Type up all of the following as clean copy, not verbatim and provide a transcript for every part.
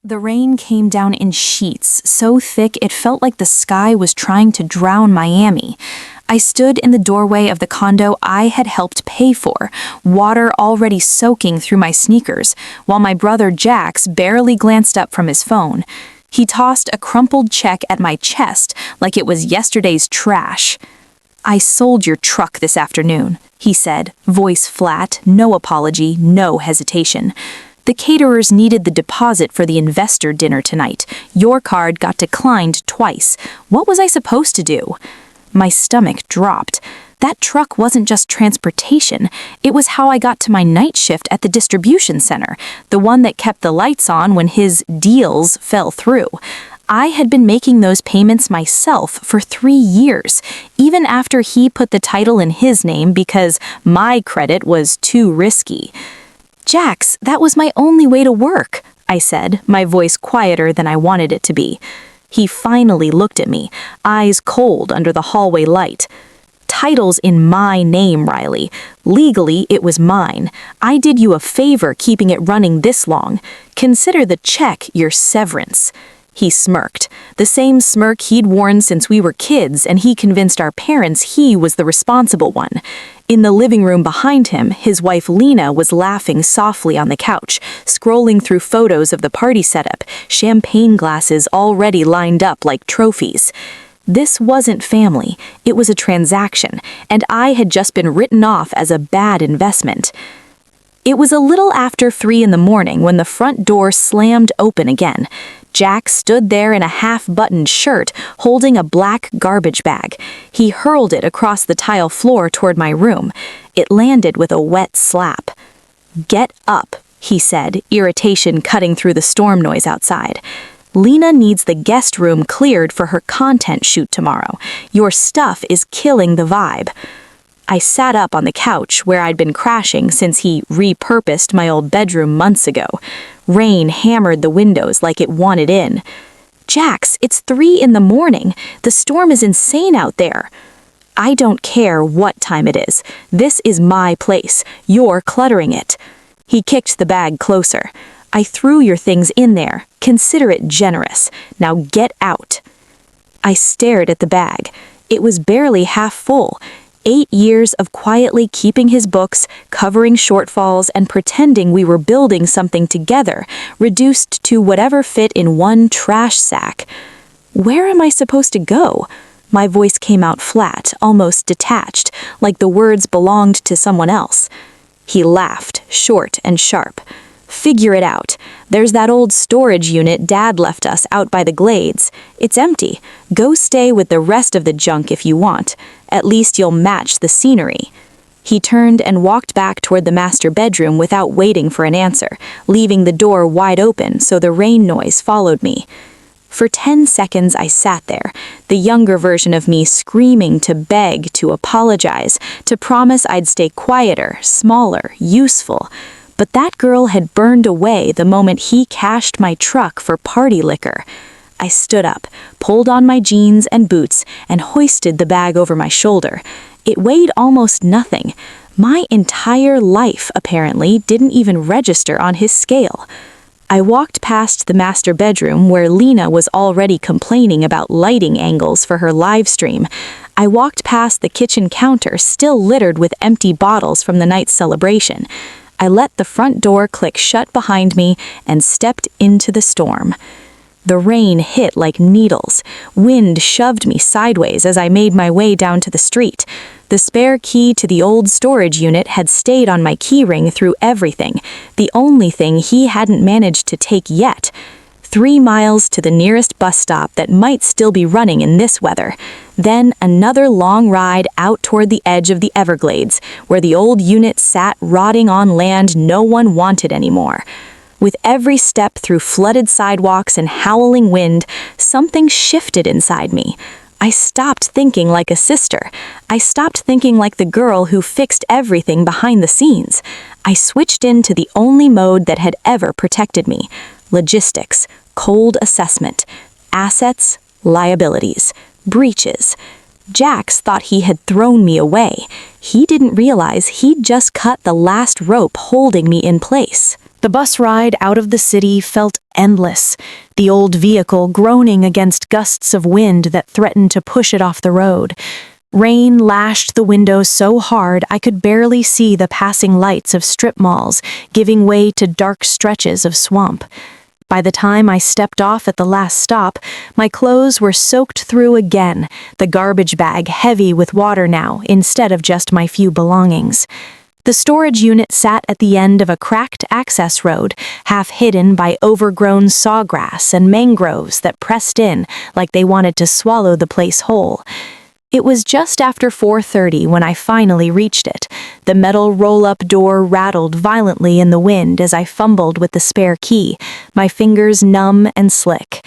The rain came down in sheets, so thick it felt like the sky was trying to drown Miami. I stood in the doorway of the condo I had helped pay for, water already soaking through my sneakers, while my brother Jax barely glanced up from his phone. He tossed a crumpled check at my chest like it was yesterday's trash. "I sold your truck this afternoon," he said, voice flat, no apology, no hesitation. "The caterers needed the deposit for the investor dinner tonight. Your card got declined twice. What was I supposed to do?" My stomach dropped. That truck wasn't just transportation. It was how I got to my night shift at the distribution center, the one that kept the lights on when his deals fell through. I had been making those payments myself for 3 years, even after he put the title in his name because my credit was too risky. "Jax, that was my only way to work," I said, my voice quieter than I wanted it to be. He finally looked at me, eyes cold under the hallway light. "Title's in my name, Riley. Legally, it was mine. I did you a favor keeping it running this long. Consider the check your severance." He smirked, the same smirk he'd worn since we were kids, and he convinced our parents he was the responsible one. In the living room behind him, his wife Lena was laughing softly on the couch, scrolling through photos of the party setup, champagne glasses already lined up like trophies. This wasn't family, it was a transaction, and I had just been written off as a bad investment. It was a little after 3 in the morning when the front door slammed open again. Jack stood there in a half-buttoned shirt, holding a black garbage bag. He hurled it across the tile floor toward my room. It landed with a wet slap. "Get up," he said, irritation cutting through the storm noise outside. "Lena needs the guest room cleared for her content shoot tomorrow. Your stuff is killing the vibe." I sat up on the couch where I'd been crashing since he repurposed my old bedroom months ago. Rain hammered the windows like it wanted in. "Jax, it's 3 in the morning. The storm is insane out there." "I don't care what time it is. This is my place. You're cluttering it." He kicked the bag closer. "I threw your things in there. Consider it generous. Now get out." I stared at the bag. It was barely half full. 8 years of quietly keeping his books, covering shortfalls, and pretending we were building something together, reduced to whatever fit in one trash sack. "Where am I supposed to go?" My voice came out flat, almost detached, like the words belonged to someone else. He laughed, short and sharp. "Figure it out. There's that old storage unit Dad left us out by the glades. It's empty. Go stay with the rest of the junk if you want. At least you'll match the scenery." He turned and walked back toward the master bedroom without waiting for an answer, leaving the door wide open so the rain noise followed me. For 10 seconds I sat there, the younger version of me screaming to beg, to apologize, to promise I'd stay quieter, smaller, useful. But that girl had burned away the moment he cashed my truck for party liquor. I stood up, pulled on my jeans and boots, and hoisted the bag over my shoulder. It weighed almost nothing. My entire life, apparently, didn't even register on his scale. I walked past the master bedroom where Lena was already complaining about lighting angles for her live stream. I walked past the kitchen counter still littered with empty bottles from the night's celebration. I let the front door click shut behind me and stepped into the storm. The rain hit like needles. Wind shoved me sideways as I made my way down to the street. The spare key to the old storage unit had stayed on my keyring through everything, the only thing he hadn't managed to take yet. 3 miles to the nearest bus stop that might still be running in this weather. Then another long ride out toward the edge of the Everglades, where the old unit sat rotting on land no one wanted anymore. With every step through flooded sidewalks and howling wind, something shifted inside me. I stopped thinking like a sister. I stopped thinking like the girl who fixed everything behind the scenes. I switched into the only mode that had ever protected me: logistics, cold assessment, assets, liabilities, breaches. Jax thought he had thrown me away. He didn't realize he'd just cut the last rope holding me in place. The bus ride out of the city felt endless, the old vehicle groaning against gusts of wind that threatened to push it off the road. Rain lashed the windows so hard I could barely see the passing lights of strip malls, giving way to dark stretches of swamp. By the time I stepped off at the last stop, my clothes were soaked through again, the garbage bag heavy with water now instead of just my few belongings. The storage unit sat at the end of a cracked access road, half hidden by overgrown sawgrass and mangroves that pressed in like they wanted to swallow the place whole. It was just after 4:30 when I finally reached it. The metal roll-up door rattled violently in the wind as I fumbled with the spare key, my fingers numb and slick.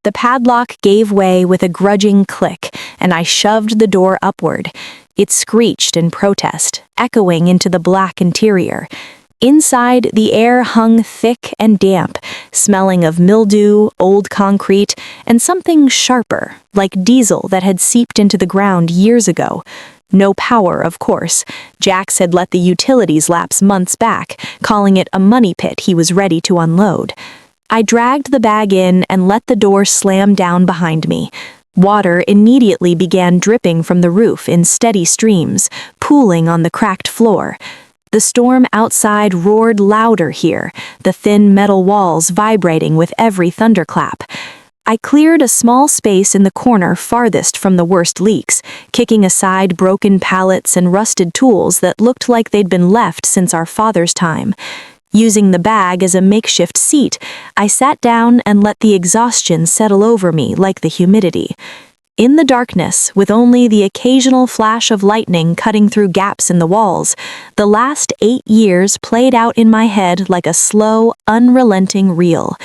The padlock gave way with a grudging click, and I shoved the door upward. It screeched in protest, echoing into the black interior. Inside, the air hung thick and damp, smelling of mildew, old concrete, and something sharper, like diesel that had seeped into the ground years ago. No power, of course. Jax had let the utilities lapse months back, calling it a money pit he was ready to unload. I dragged the bag in and let the door slam down behind me. Water immediately began dripping from the roof in steady streams, pooling on the cracked floor. The storm outside roared louder here, the thin metal walls vibrating with every thunderclap. I cleared a small space in the corner farthest from the worst leaks, kicking aside broken pallets and rusted tools that looked like they'd been left since our father's time. Using the bag as a makeshift seat, I sat down and let the exhaustion settle over me like the humidity. In the darkness, with only the occasional flash of lightning cutting through gaps in the walls, the last 8 years played out in my head like a slow, unrelenting reel.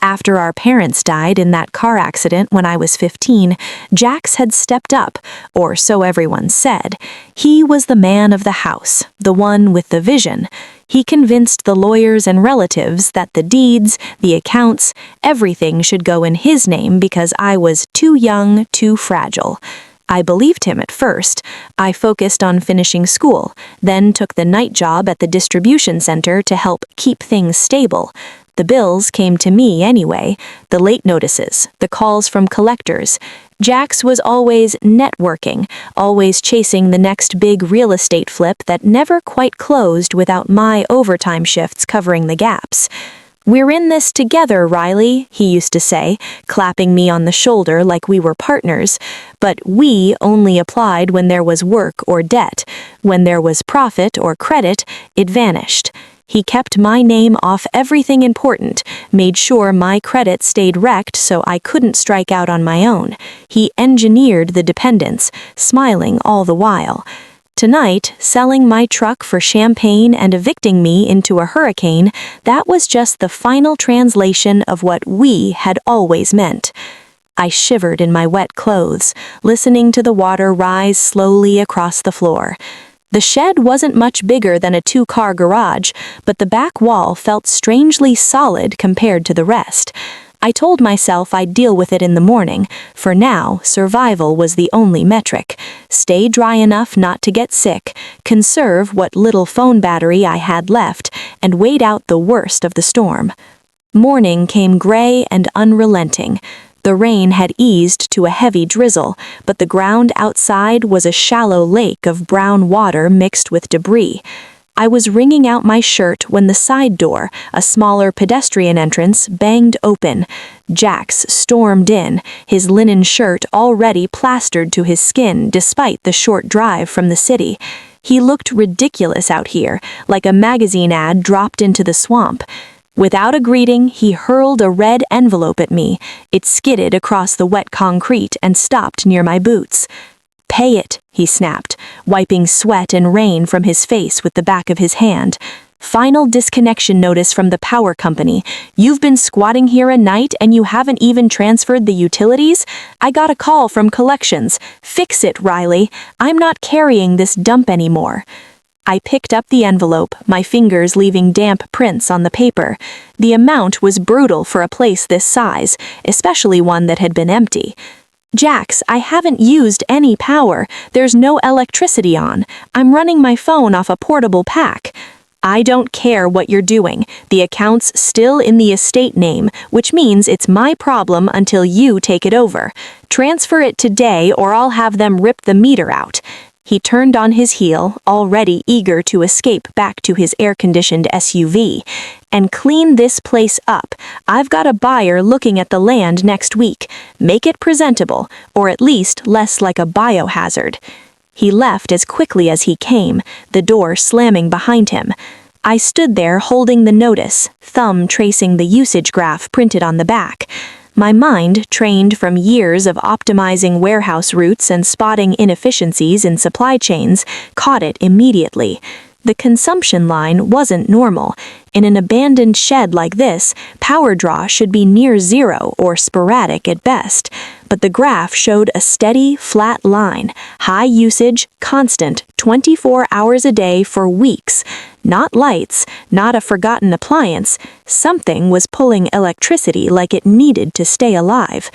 After our parents died in that car accident when I was 15, Jax had stepped up, or so everyone said. He was the man of the house, the one with the vision. He convinced the lawyers and relatives that the deeds, the accounts, everything should go in his name because I was too young, too fragile. I believed him at first. I focused on finishing school, then took the night job at the distribution center to help keep things stable. The bills came to me anyway, the late notices, the calls from collectors. Jax was always networking, always chasing the next big real estate flip that never quite closed without my overtime shifts covering the gaps. "We're in this together, Riley," he used to say, clapping me on the shoulder like we were partners. But "we" only applied when there was work or debt. When there was profit or credit, it vanished. He kept my name off everything important, made sure my credit stayed wrecked so I couldn't strike out on my own. He engineered the dependence, smiling all the while. Tonight, selling my truck for champagne and evicting me into a hurricane, that was just the final translation of what "we" had always meant. I shivered in my wet clothes, listening to the water rise slowly across the floor. The shed wasn't much bigger than a 2-car garage, but the back wall felt strangely solid compared to the rest. I told myself I'd deal with it in the morning. For now, survival was the only metric. Stay dry enough not to get sick, conserve what little phone battery I had left, and wait out the worst of the storm. Morning came gray and unrelenting. The rain had eased to a heavy drizzle, but the ground outside was a shallow lake of brown water mixed with debris. I was wringing out my shirt when the side door, a smaller pedestrian entrance, banged open. Jax stormed in, his linen shirt already plastered to his skin despite the short drive from the city. He looked ridiculous out here, like a magazine ad dropped into the swamp. Without a greeting, he hurled a red envelope at me. It skidded across the wet concrete and stopped near my boots. "Pay it," he snapped, wiping sweat and rain from his face with the back of his hand. "Final disconnection notice from the power company. You've been squatting here a night and you haven't even transferred the utilities? I got a call from collections. Fix it, Riley. I'm not carrying this dump anymore." I picked up the envelope, my fingers leaving damp prints on the paper. The amount was brutal for a place this size, especially one that had been empty. "Jax, I haven't used any power. There's no electricity on. I'm running my phone off a portable pack." I don't care what you're doing. The account's still in the estate name, which means it's my problem until you take it over. Transfer it today or I'll have them rip the meter out." He turned on his heel, already eager to escape back to his air-conditioned SUV. "And clean this place up. I've got a buyer looking at the land next week. Make it presentable, or at least less like a biohazard." He left as quickly as he came, the door slamming behind him. I stood there holding the notice, thumb tracing the usage graph printed on the back. My mind, trained from years of optimizing warehouse routes and spotting inefficiencies in supply chains, caught it immediately. The consumption line wasn't normal. In an abandoned shed like this, power draw should be near zero or sporadic at best. But the graph showed a steady, flat line, high usage, constant, 24 hours a day for weeks. Not lights, not a forgotten appliance. Something was pulling electricity like it needed to stay alive.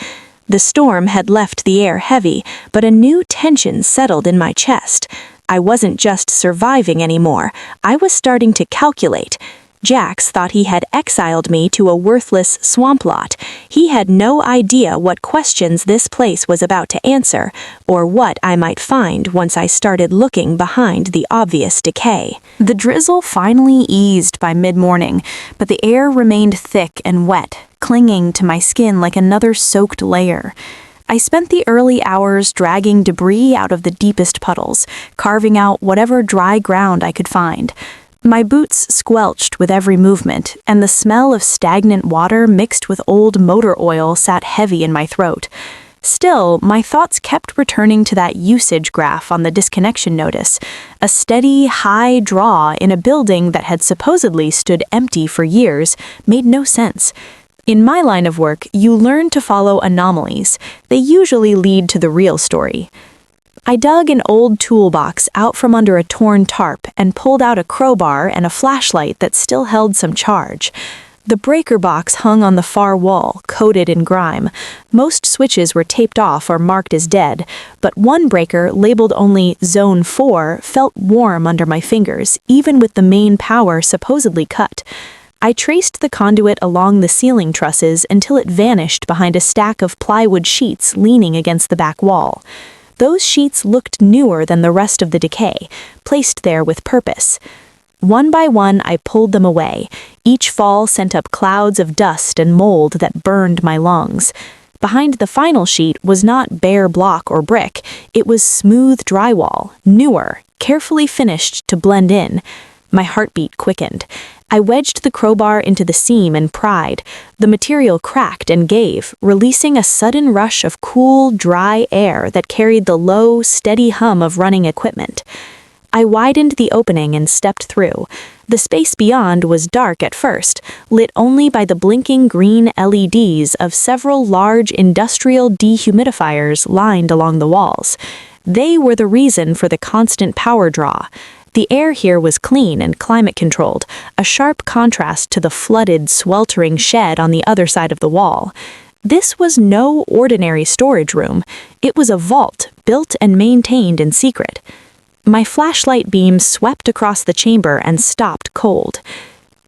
The storm had left the air heavy, but a new tension settled in my chest. I wasn't just surviving anymore. I was starting to calculate. Jax thought he had exiled me to a worthless swamp lot. He had no idea what questions this place was about to answer, or what I might find once I started looking behind the obvious decay. The drizzle finally eased by mid-morning, but the air remained thick and wet, clinging to my skin like another soaked layer. I spent the early hours dragging debris out of the deepest puddles, carving out whatever dry ground I could find. My boots squelched with every movement, and the smell of stagnant water mixed with old motor oil sat heavy in my throat. Still, my thoughts kept returning to that usage graph on the disconnection notice, a steady, high draw in a building that had supposedly stood empty for years made no sense. In my line of work, you learn to follow anomalies. They usually lead to the real story. I dug an old toolbox out from under a torn tarp and pulled out a crowbar and a flashlight that still held some charge. The breaker box hung on the far wall, coated in grime. Most switches were taped off or marked as dead, but one breaker, labeled only Zone 4, felt warm under my fingers, even with the main power supposedly cut. I traced the conduit along the ceiling trusses until it vanished behind a stack of plywood sheets leaning against the back wall. Those sheets looked newer than the rest of the decay, placed there with purpose. One by one, I pulled them away. Each fall sent up clouds of dust and mold that burned my lungs. Behind the final sheet was not bare block or brick. It was smooth drywall, newer, carefully finished to blend in. My heartbeat quickened. I wedged the crowbar into the seam and pried. The material cracked and gave, releasing a sudden rush of cool, dry air that carried the low, steady hum of running equipment. I widened the opening and stepped through. The space beyond was dark at first, lit only by the blinking green LEDs of several large industrial dehumidifiers lined along the walls. They were the reason for the constant power draw. The air here was clean and climate-controlled, a sharp contrast to the flooded, sweltering shed on the other side of the wall. This was no ordinary storage room. It was a vault, built and maintained in secret. My flashlight beam swept across the chamber and stopped cold.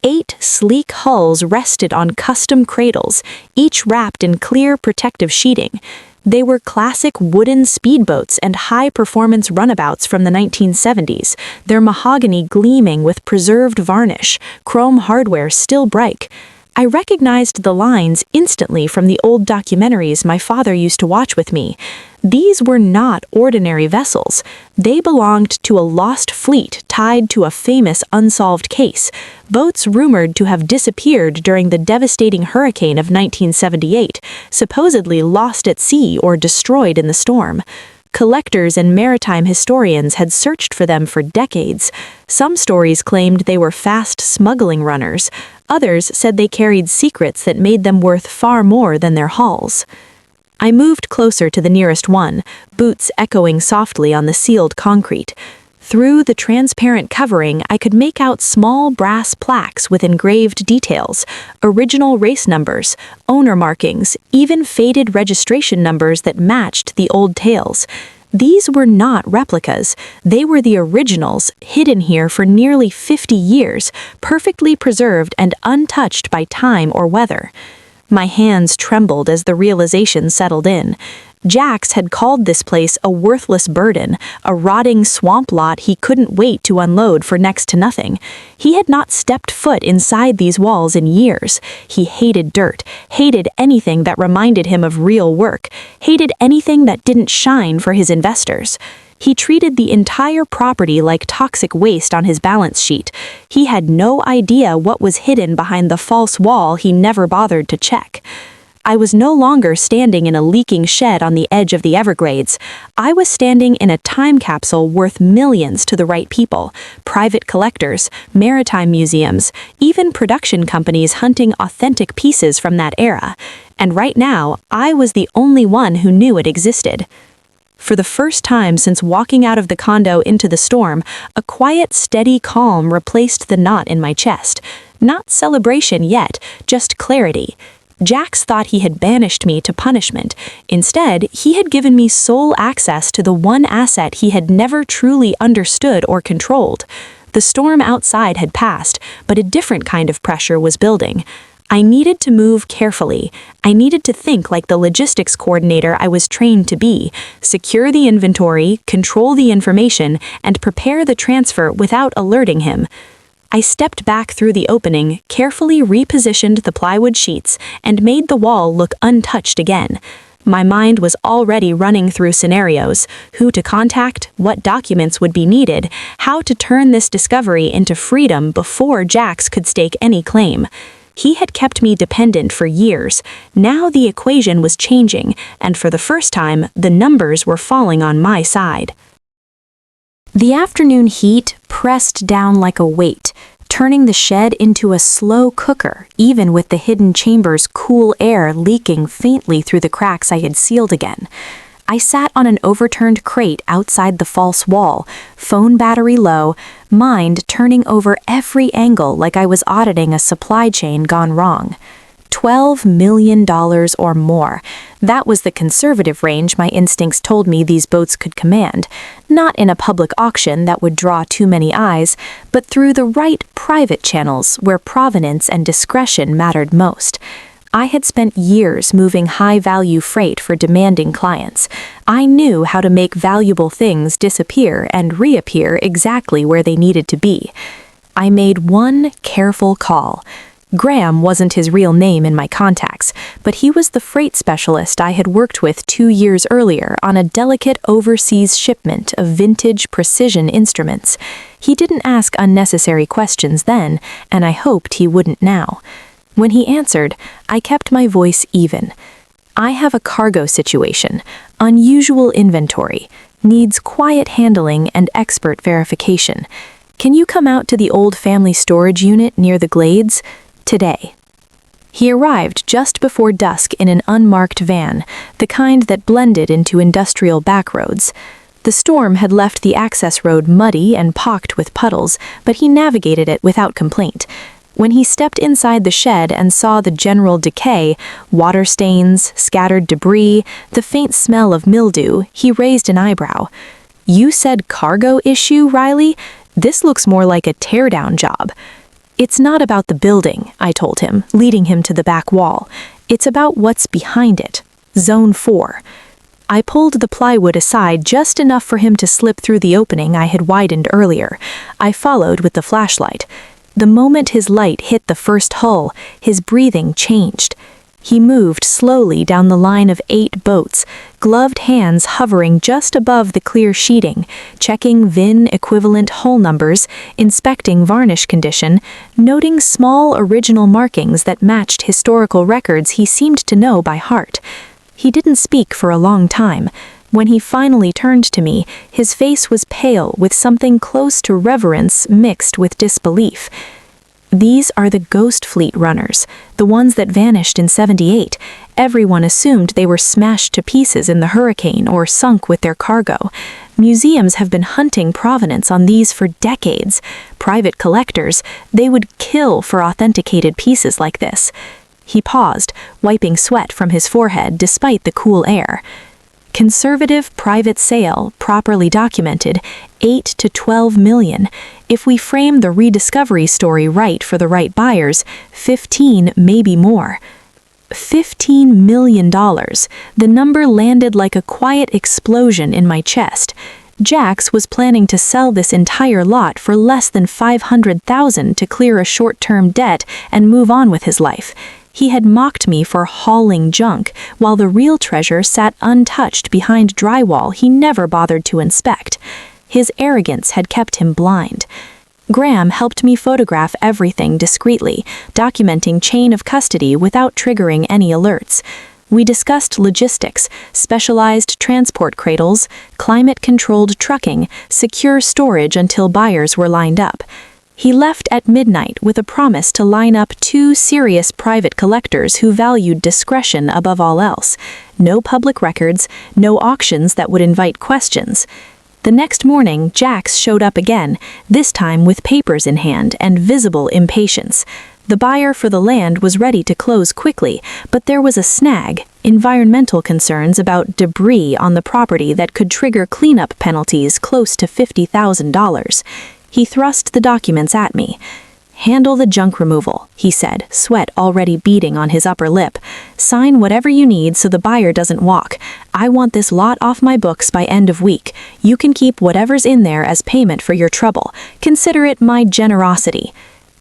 8 sleek hulls rested on custom cradles, each wrapped in clear protective sheeting. They were classic wooden speedboats and high-performance runabouts from the 1970s, their mahogany gleaming with preserved varnish, chrome hardware still bright. I recognized the lines instantly from the old documentaries my father used to watch with me. These were not ordinary vessels. They belonged to a lost fleet tied to a famous unsolved case, boats rumored to have disappeared during the devastating hurricane of 1978, supposedly lost at sea or destroyed in the storm. Collectors and maritime historians had searched for them for decades. Some stories claimed they were fast smuggling runners. Others said they carried secrets that made them worth far more than their hulls. I moved closer to the nearest one, boots echoing softly on the sealed concrete. Through the transparent covering, I could make out small brass plaques with engraved details, original race numbers, owner markings, even faded registration numbers that matched the old tales. These were not replicas. They were the originals, hidden here for nearly 50 years, perfectly preserved and untouched by time or weather. My hands trembled as the realization settled in. Jax had called this place a worthless burden, a rotting swamp lot he couldn't wait to unload for next to nothing. He had not stepped foot inside these walls in years. He hated dirt, hated anything that reminded him of real work, hated anything that didn't shine for his investors. He treated the entire property like toxic waste on his balance sheet. He had no idea what was hidden behind the false wall he never bothered to check. I was no longer standing in a leaking shed on the edge of the Everglades. I was standing in a time capsule worth millions to the right people, private collectors, maritime museums, even production companies hunting authentic pieces from that era. And right now, I was the only one who knew it existed. For the first time since walking out of the condo into the storm, a quiet, steady calm replaced the knot in my chest. Not celebration yet, just clarity. Jax thought he had banished me to punishment. Instead, he had given me sole access to the one asset he had never truly understood or controlled. The storm outside had passed, but a different kind of pressure was building. I needed to move carefully. I needed to think like the logistics coordinator I was trained to be, secure the inventory, control the information, and prepare the transfer without alerting him. I stepped back through the opening, carefully repositioned the plywood sheets, and made the wall look untouched again. My mind was already running through scenarios: who to contact, what documents would be needed, how to turn this discovery into freedom before Jax could stake any claim. He had kept me dependent for years. Now the equation was changing, and for the first time, the numbers were falling on my side. The afternoon heat pressed down like a weight, turning the shed into a slow cooker, even with the hidden chamber's cool air leaking faintly through the cracks I had sealed again. I sat on an overturned crate outside the false wall, phone battery low, mind turning over every angle like I was auditing a supply chain gone wrong. $12 million or more. That was the conservative range my instincts told me these boats could command. Not in a public auction that would draw too many eyes, but through the right private channels where provenance and discretion mattered most. I had spent years moving high-value freight for demanding clients. I knew how to make valuable things disappear and reappear exactly where they needed to be. I made one careful call. Graham wasn't his real name in my contacts, but he was the freight specialist I had worked with 2 years earlier on a delicate overseas shipment of vintage precision instruments. He didn't ask unnecessary questions then, and I hoped he wouldn't now. When he answered, I kept my voice even. I have a cargo situation, unusual inventory, needs quiet handling and expert verification. Can you come out to the old family storage unit near the Glades? Today. He arrived just before dusk in an unmarked van, the kind that blended into industrial backroads. The storm had left the access road muddy and pocked with puddles, but he navigated it without complaint. When he stepped inside the shed and saw the general decay, water stains, scattered debris, the faint smell of mildew, he raised an eyebrow. "You said cargo issue, Riley? This looks more like a teardown job." "It's not about the building," I told him, leading him to the back wall. "It's about what's behind it. Zone 4. I pulled the plywood aside just enough for him to slip through the opening I had widened earlier. I followed with the flashlight. The moment his light hit the first hull, his breathing changed. He moved slowly down the line of 8 boats, gloved hands hovering just above the clear sheeting, checking VIN-equivalent hull numbers, inspecting varnish condition, noting small original markings that matched historical records he seemed to know by heart. He didn't speak for a long time. When he finally turned to me, his face was pale with something close to reverence mixed with disbelief. "These are the Ghost Fleet runners, the ones that vanished in '78. Everyone assumed they were smashed to pieces in the hurricane or sunk with their cargo. Museums have been hunting provenance on these for decades. Private collectors, they would kill for authenticated pieces like this." He paused, wiping sweat from his forehead despite the cool air. Conservative private sale, properly documented, 8 to 12 million. If we frame the rediscovery story right for the right buyers, 15, maybe more. $15 million. The number landed like a quiet explosion in my chest. Jax was planning to sell this entire lot for less than $500,000 to clear a short-term debt and move on with his life. He had mocked me for hauling junk, while the real treasure sat untouched behind drywall he never bothered to inspect. His arrogance had kept him blind. Graham helped me photograph everything discreetly, documenting chain of custody without triggering any alerts. We discussed logistics, specialized transport cradles, climate-controlled trucking, secure storage until buyers were lined up. He left at midnight with a promise to line up 2 serious private collectors who valued discretion above all else. No public records, no auctions that would invite questions. The next morning, Jax showed up again, this time with papers in hand and visible impatience. The buyer for the land was ready to close quickly, but there was a snag: environmental concerns about debris on the property that could trigger cleanup penalties close to $50,000. He thrust the documents at me. "Handle the junk removal," he said, sweat already beading on his upper lip. "Sign whatever you need so the buyer doesn't walk. I want this lot off my books by end of week. You can keep whatever's in there as payment for your trouble. Consider it my generosity."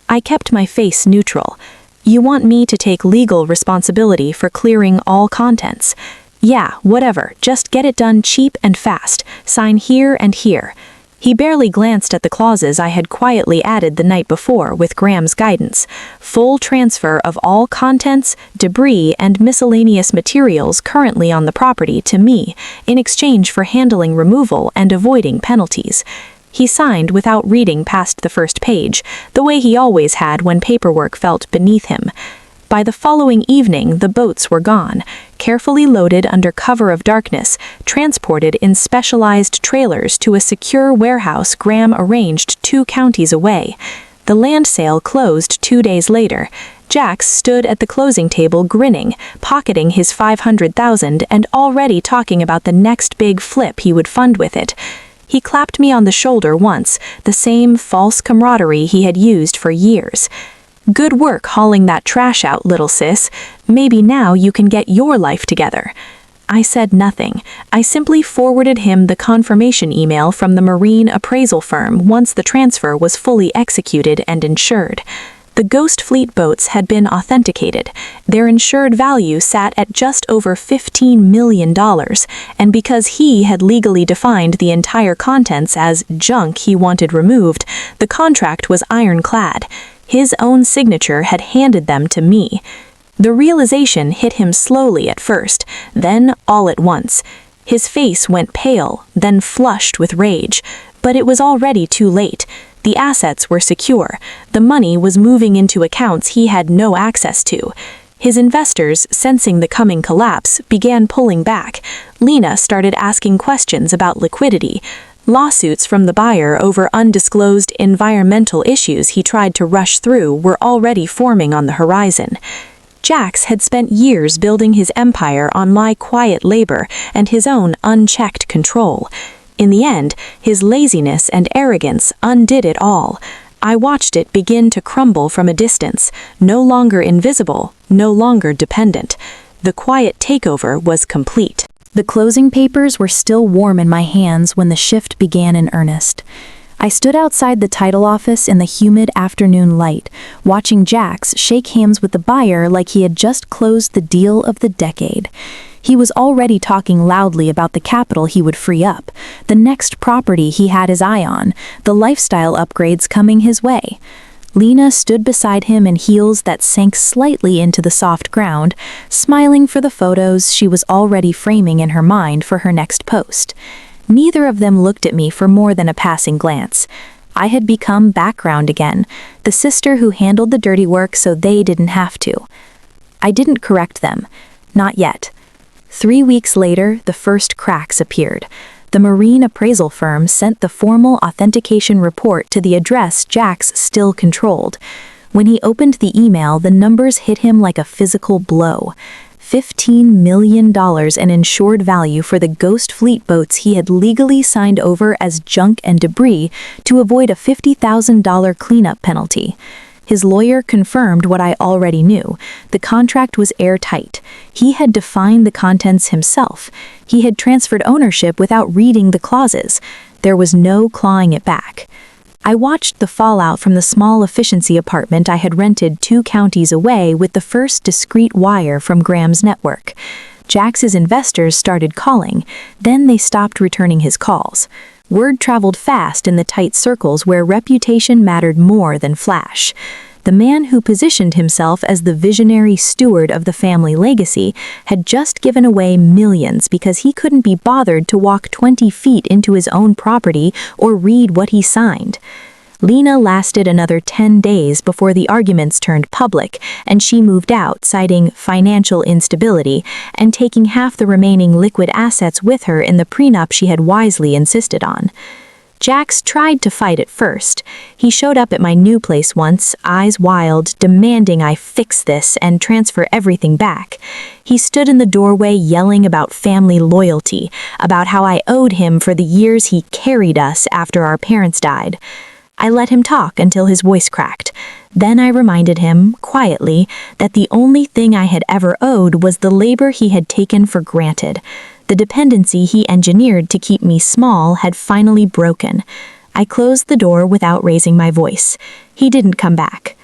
I kept my face neutral. "You want me to take legal responsibility for clearing all contents?" "Yeah, whatever. Just get it done cheap and fast. Sign here and here." He barely glanced at the clauses I had quietly added the night before with Graham's guidance. Full transfer of all contents, debris, and miscellaneous materials currently on the property to me, in exchange for handling removal and avoiding penalties. He signed without reading past the first page, the way he always had when paperwork felt beneath him. By the following evening, the boats were gone, carefully loaded under cover of darkness, transported in specialized trailers to a secure warehouse Graham arranged 2 counties away. The land sale closed 2 days later. Jax stood at the closing table grinning, pocketing his $500,000 and already talking about the next big flip he would fund with it. He clapped me on the shoulder once, the same false camaraderie he had used for years. "Good work hauling that trash out, little sis. Maybe now you can get your life together." I said nothing. I simply forwarded him the confirmation email from the marine appraisal firm once the transfer was fully executed and insured. The Ghost Fleet boats had been authenticated. Their insured value sat at just over $15 million, and because he had legally defined the entire contents as junk he wanted removed, the contract was ironclad. His own signature had handed them to me. The realization hit him slowly at first, then all at once. His face went pale, then flushed with rage, but it was already too late. The assets were secure. The money was moving into accounts he had no access to. His investors, sensing the coming collapse, began pulling back. Lena started asking questions about liquidity. Lawsuits from the buyer over undisclosed environmental issues he tried to rush through were already forming on the horizon. Jax had spent years building his empire on my quiet labor and his own unchecked control. In the end, his laziness and arrogance undid it all. I watched it begin to crumble from a distance, no longer invisible, no longer dependent. The quiet takeover was complete. The closing papers were still warm in my hands when the shift began in earnest. I stood outside the title office in the humid afternoon light, watching Jax shake hands with the buyer like he had just closed the deal of the decade. He was already talking loudly about the capital he would free up, the next property he had his eye on, the lifestyle upgrades coming his way. Lena stood beside him in heels that sank slightly into the soft ground, smiling for the photos she was already framing in her mind for her next post. Neither of them looked at me for more than a passing glance. I had become background again, the sister who handled the dirty work so they didn't have to. I didn't correct them. Not yet. 3 weeks later, the first cracks appeared. The marine appraisal firm sent the formal authentication report to the address Jax still controlled. When he opened the email, the numbers hit him like a physical blow. $15 million in insured value for the Ghost Fleet boats he had legally signed over as junk and debris to avoid a $50,000 cleanup penalty. His lawyer confirmed what I already knew. The contract was airtight. He had defined the contents himself. He had transferred ownership without reading the clauses. There was no clawing it back. I watched the fallout from the small efficiency apartment I had rented 2 counties away with the first discreet wire from Graham's network. Jax's investors started calling, then they stopped returning his calls. Word traveled fast in the tight circles where reputation mattered more than flash. The man who positioned himself as the visionary steward of the family legacy had just given away millions because he couldn't be bothered to walk 20 feet into his own property or read what he signed. Lena lasted another 10 days before the arguments turned public, and she moved out, citing financial instability and taking half the remaining liquid assets with her in the prenup she had wisely insisted on. Jax tried to fight at first. He showed up at my new place once, eyes wild, demanding I fix this and transfer everything back. He stood in the doorway yelling about family loyalty, about how I owed him for the years he carried us after our parents died. I let him talk until his voice cracked. Then I reminded him, quietly, that the only thing I had ever owed was the labor he had taken for granted. The dependency he engineered to keep me small had finally broken. I closed the door without raising my voice. He didn't come back.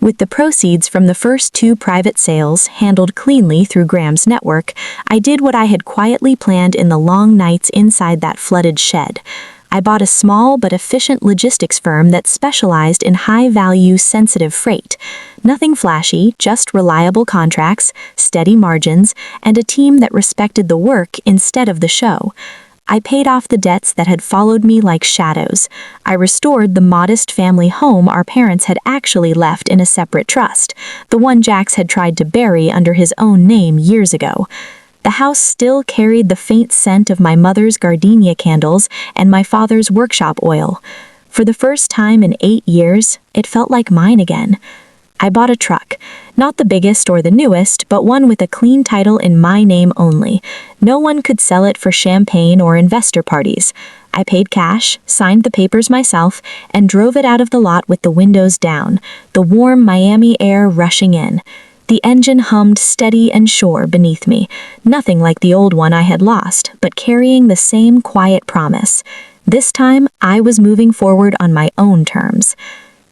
With the proceeds from the first 2 private sales handled cleanly through Graham's network, I did what I had quietly planned in the long nights inside that flooded shed. I bought a small but efficient logistics firm that specialized in high-value, sensitive freight. Nothing flashy, just reliable contracts, steady margins, and a team that respected the work instead of the show. I paid off the debts that had followed me like shadows. I restored the modest family home our parents had actually left in a separate trust, the one Jax had tried to bury under his own name years ago. The house still carried the faint scent of my mother's gardenia candles and my father's workshop oil. For the first time in 8 years, it felt like mine again. I bought a truck, not the biggest or the newest, but one with a clean title in my name only. No one could sell it for champagne or investor parties. I paid cash, signed the papers myself, and drove it out of the lot with the windows down, the warm Miami air rushing in. The engine hummed steady and sure beneath me, nothing like the old one I had lost, but carrying the same quiet promise. This time, I was moving forward on my own terms.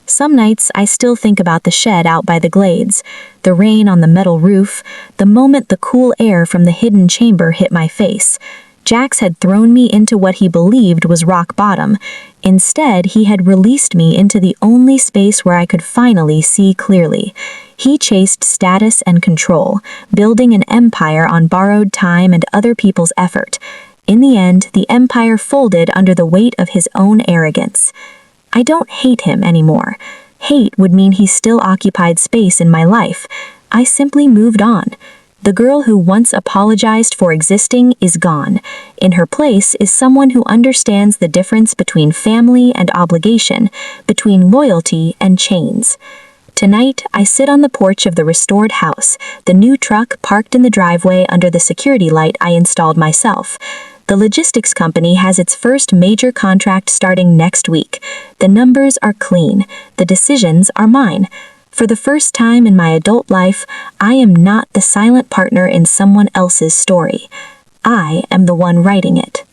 Some nights, I still think about the shed out by the glades, the rain on the metal roof, the moment the cool air from the hidden chamber hit my face. Jax had thrown me into what he believed was rock bottom. Instead, he had released me into the only space where I could finally see clearly. He chased status and control, building an empire on borrowed time and other people's effort. In the end, the empire folded under the weight of his own arrogance. I don't hate him anymore. Hate would mean he still occupied space in my life. I simply moved on. The girl who once apologized for existing is gone. In her place is someone who understands the difference between family and obligation, between loyalty and chains. Tonight, I sit on the porch of the restored house, the new truck parked in the driveway under the security light I installed myself. The logistics company has its first major contract starting next week. The numbers are clean. The decisions are mine. For the first time in my adult life, I am not the silent partner in someone else's story. I am the one writing it.